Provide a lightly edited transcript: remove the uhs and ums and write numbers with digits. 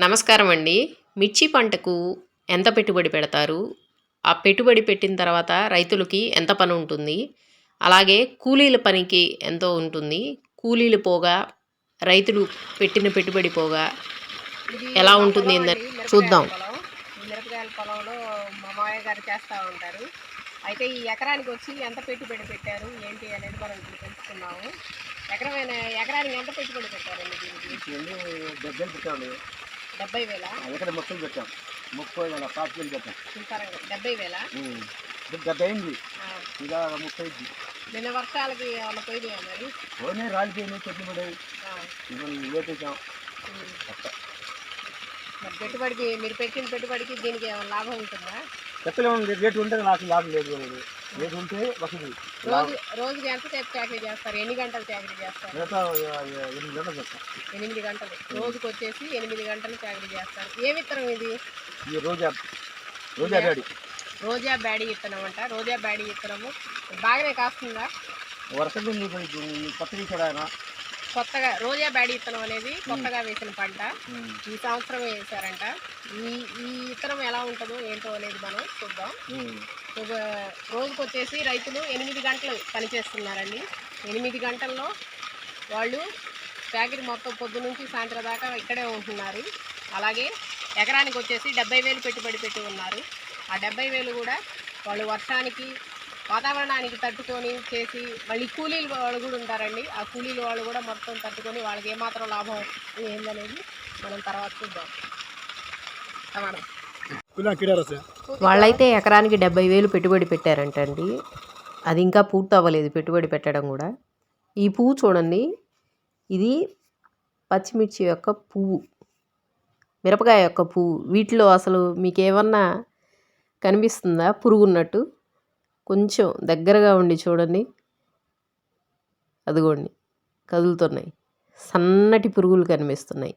నమస్కారం అండి. మిర్చి పంటకు ఎంత పెట్టుబడి పెడతారు? ఆ పెట్టుబడి పెట్టిన తర్వాత రైతులకి ఎంత పని ఉంటుంది? అలాగే కూలీల పనికి ఎంతో ఉంటుంది? కూలీలు పోగా రైతులు పెట్టిన పెట్టుబడి పోగా ఇది ఎలా మా ఉంటుంది పొలం ఏందని అండి, మిరపకాయల చూద్దాం. పొలం. ఈ మిరపకాయల పొలంలో మా మామయ్య గారు చేస్తూ ఉంటారు. అయితే ఈ ఎకరానికి వచ్చి ఎంత పెట్టుబడి పెట్టారు ఏంటి అనేది మనం ఇప్పుడు తెలుసుకున్నాము. ఎకరమైన ఎకరానికి ఎంత పెట్టుబడి పెట్టారండి దీనికి? 70 పెట్టామండి. 70,000? ఎక్కడ మొత్తం పెట్టాం 30,000 పాతికేలు పెట్టాం. చూస్తారండి, 70,000? ఇప్పుడు 70 అయింది, ఇలా 30 అయింది. నిన్న వర్షాలకి ఏమన్నా పోయినాయా మరి? పోయినాయి, రాలిపోయినాయి, చెట్లు పడాయి. ఇప్పుడు వేపేసాం. మరి పెట్టుబడికి మీరు పెట్టిన పెట్టుబడికి దీనికి ఏమైనా లాభం ఉంటుందా? చెప్పలేము, రేటు ఉంటే నాకు లాభం లేదు కదండి. రేటు ఉంటే వస్తుంది. రోజుకి ఎంతసేపు చాకరీ చేస్తారు? ఎన్ని గంటలు చాకరీ చేస్తారు? 8 గంటలు చేస్తాం. 8 గంటలు. రోజుకి వచ్చేసి 8 గంటలు చాకరీ చేస్తారు. ఏ విత్తనం ఇది? ఈ రోజా బ్యాడి. రోజా బ్యాడీ విత్తనం అంట. రోజా బ్యాడీ విత్తనము బాగానే కాస్తుందా? వర్షం కొత్తగా ఇచ్చాడు ఆయన. కొత్తగా రోజా బ్యాడీ విత్తనం అనేది కొత్తగా వేసిన పంట. ఈ సంవత్సరం వేసారంట. ఈ ఈ విత్తనం ఎలా ఉంటుందో ఏంటో అనేది మనం చూద్దాం. రోజుకు వచ్చేసి రైతులు 8 గంటలు పనిచేస్తున్నారండి. 8 గంటల్లో వాళ్ళు చాకరీ మొత్తం పొద్దు నుంచి సాయంత్రం దాకా ఇక్కడే ఉంటున్నారు. అలాగే ఎకరానికి వచ్చేసి 70,000 పెట్టుబడి పెట్టి ఉన్నారు. ఆ 70,000 కూడా వాళ్ళు వర్షానికి వాతావరణానికి తట్టుకొని చేసి, మళ్ళీ కూలీలు వాళ్ళు కూడా ఉంటారండి. ఆ కూలీలు వాళ్ళు కూడా మొత్తం తట్టుకొని వాళ్ళకి ఏమాత్రం లాభం ఏందనేది మనం తర్వాత చూద్దాం. వాళ్ళైతే ఎకరానికి 70,000 పెట్టుబడి పెట్టారంటండి. అది ఇంకా పూర్తి అవ్వలేదు పెట్టుబడి పెట్టడం కూడా. ఈ పువ్వు చూడండి, ఇది పచ్చిమిర్చి యొక్క పువ్వు, మిరపకాయ యొక్క పువ్వు. వీటిలో అసలు మీకు ఏమన్నా కనిపిస్తుందా పురుగున్నట్టు? కొంచెం దగ్గరగా ఉండి చూడండి, అదిగోండి కదులుతున్నాయి, సన్నటి పురుగులు కనిపిస్తున్నాయి.